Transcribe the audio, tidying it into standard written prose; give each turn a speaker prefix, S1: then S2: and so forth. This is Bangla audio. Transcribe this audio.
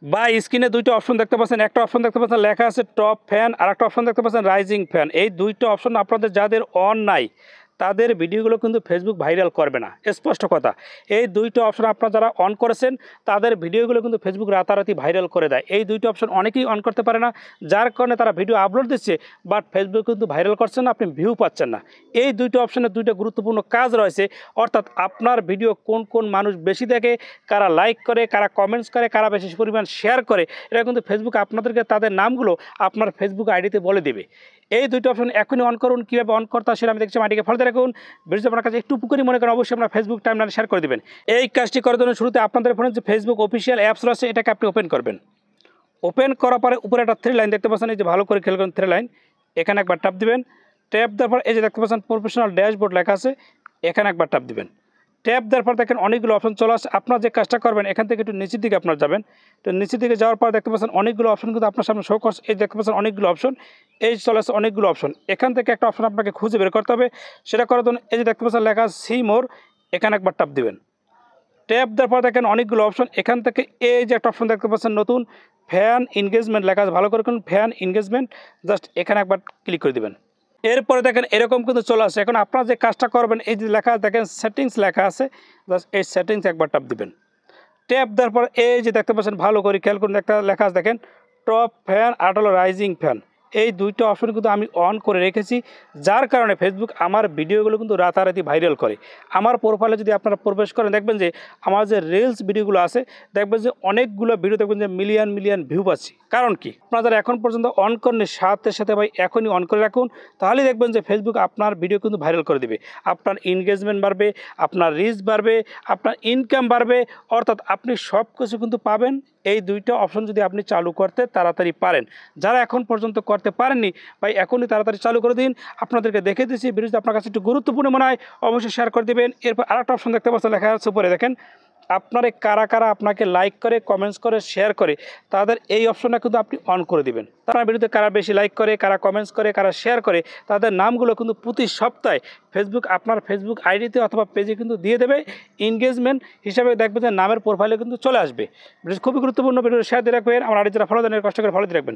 S1: বা স্ক্রিনে দুইটা অপশন দেখতে পাচ্ছেন, একটা অপশন দেখতে পাচ্ছেন লেখা আছে টপ ফ্যান, আর একটা অপশন দেখতে পাচ্ছেন রাইজিং ফ্যান। এই দুইটা অপশন আপনাদের যাদের অন নাই তাদের ভিডিওগুলো কিন্তু ফেসবুক ভাইরাল করবে না, স্পষ্ট কথা। এই দুইটা অপশন আপনারা যারা অন করেছেন তাদের ভিডিওগুলো কিন্তু ফেসবুক রাতারাতি ভাইরাল করে দেয়। এই দুইটা অপশন অনেকেই অন করতে পারে না, যার কারণে তারা ভিডিও আপলোড দিচ্ছে বাট ফেসবুক কিন্তু ভাইরাল করছে না, আপনি ভিউ পাচ্ছেন না। এই দুইটা অপশনের দুইটা গুরুত্বপূর্ণ কাজ রয়েছে, অর্থাৎ আপনার ভিডিও কোন কোন মানুষ বেশি দেখে, কারা লাইক করে, কারা কমেন্টস করে, কারা বেশি পরিমাণ শেয়ার করে, এটা কিন্তু ফেসবুক আপনাদেরকে তাদের নামগুলো আপনার ফেসবুক আইডিতে বলে দেবে। এই দুইটা অপশন এখনই অন করুন। কীভাবে অন করতে সেটা আমি দেখছি, মাটিকে ফলতে রাখুন। ভিডিও আপনার কাছে একটু উপকারী মনে করেন অবশ্যই আপনার ফেসবুক টাইমলাইনে শেয়ার করে দেবেন। এই কাজটি করার জন্য শুরুতে আপনাদের ফোনে যে ফেসবুক অফিসিয়াল অ্যাপস রয়েছে এটাকে আপনি ওপেন করবেন। ওপেন করার পরে উপরে একটা 3 লাইন দেখতে পাচ্ছেন, এই যে ভালো করে খেয়াল করেন 3 লাইন, এখানে একবার ট্যাপ দিবেন। ট্যাপ দেওয়ার পর এই যে দেখতে পাচ্ছেন প্রফেশনাল ড্যাশবোর্ড লেখা আছে, এখানে একবার ট্যাপ দিবেন। ট্যাপ দেওয়ার পর দেখেন অনেকগুলো অপশন চলে আসছে। আপনার যে কাজটা করবেন এখান থেকে একটু নিচের দিকে আপনার যাবেন। তো নিচের দিকে যাওয়ার পর দেখতে পাচ্ছেন অনেকগুলো অপশন কিন্তু আপনার সামনে শো করছে। এই দেখতে পাচ্ছেন অনেকগুলো অপশন, এই চলে আসছে অনেকগুলো অপশন। এখান থেকে একটা অপশন আপনাকে খুঁজে বের করতে হবে। সেটা করার জন্য এই যে দেখতে পাচ্ছেন লেখা সি মোর, এখানে একবার ট্যাপ দিবেন। ট্যাপ দেওয়ার পর দেখেন অনেকগুলো অপশন, এখান থেকে এই যে একটা অপশন দেখতে পাচ্ছেন নতুন ফ্যান এনগেজমেন্ট লেখা আছে, ভালো করে কোন ফ্যান এনগেজমেন্ট, জাস্ট এখানে একবার ক্লিক করে দেবেন। এরপরে দেখেন এরকম কিন্তু চলে আসে। এখন আপনারা যে কাজটা করবেন এই যে লেখা দেখেন সেটিংস লেখা আছে, জাস্ট এই সেটিংস একবার ট্যাপ দিবেন। ট্যাপ দেওয়ার পর এই যে দেখতে পাচ্ছেন ভালো করে খেয়াল করুন একটা লেখা আছে দেখেন টপ ফ্যান আর হলো রাইজিং ফ্যান। এই দুইটা অপশন কিন্তু আমি অন করে রেখেছি, যার কারণে ফেসবুক আমার ভিডিওগুলো কিন্তু রাতারাতি ভাইরাল করে। আমার প্রোফাইলে যদি আপনারা প্রবেশ করেন দেখবেন যে আমার যে রিলস ভিডিওগুলো আছে দেখবেন যে অনেকগুলো ভিডিও দেখবেন যে মিলিয়ন মিলিয়ন ভিউ পাচ্ছি। কারণ কি, আপনারা যারা এখন পর্যন্ত অন করেন সাথে সাথে ভাই এখনই অন করে রাখুন, তাহলেই দেখবেন যে ফেসবুক আপনার ভিডিও কিন্তু ভাইরাল করে দেবে। আপনার এনগেজমেন্ট বাড়বে, আপনার রিচ বাড়বে, আপনার ইনকাম বাড়বে, অর্থাৎ আপনি সব কিছু কিন্তু পাবেন। এই দুইটা অপশন যদি আপনি চালু করতে তাড়াতাড়ি পারেন, যারা এখন পর্যন্ত করতে পারেননি ভাই এখনই তাড়াতাড়ি চালু করে দিন। আপনাদেরকে দেখে দিচ্ছি, ভিডিওটি আপনার কাছে একটু গুরুত্বপূর্ণ মনে হয় অবশ্যই শেয়ার করে দেবেন। এরপর আরেকটা অপশন দেখতে পাচ্ছেন লেখা আছে উপরে দেখেন আপনার কারা কারা আপনাকে লাইক করে, কমেন্টস করে, শেয়ার করে, তাদের এই অপশনটা কিন্তু আপনি অন করে দিবেন। তার ভিডিওতে কারা বেশি লাইক করে, কারা কমেন্টস করে, কারা শেয়ার করে, তাদের নামগুলো কিন্তু প্রতি সপ্তাহে ফেসবুক আপনার ফেসবুক আইডিতে অথবা পেজে কিন্তু দিয়ে দেবে। এনগেজমেন্ট হিসাবে দেখবেন যে নামের প্রোফাইলে কিন্তু চলে আসবে। খুবই গুরুত্বপূর্ণ, ভিডিও শেয়ার দিয়ে রাখবেন। আমার আইডি যারা ফলো দেন কষ্ট করে ফলো দিয়ে রাখবেন।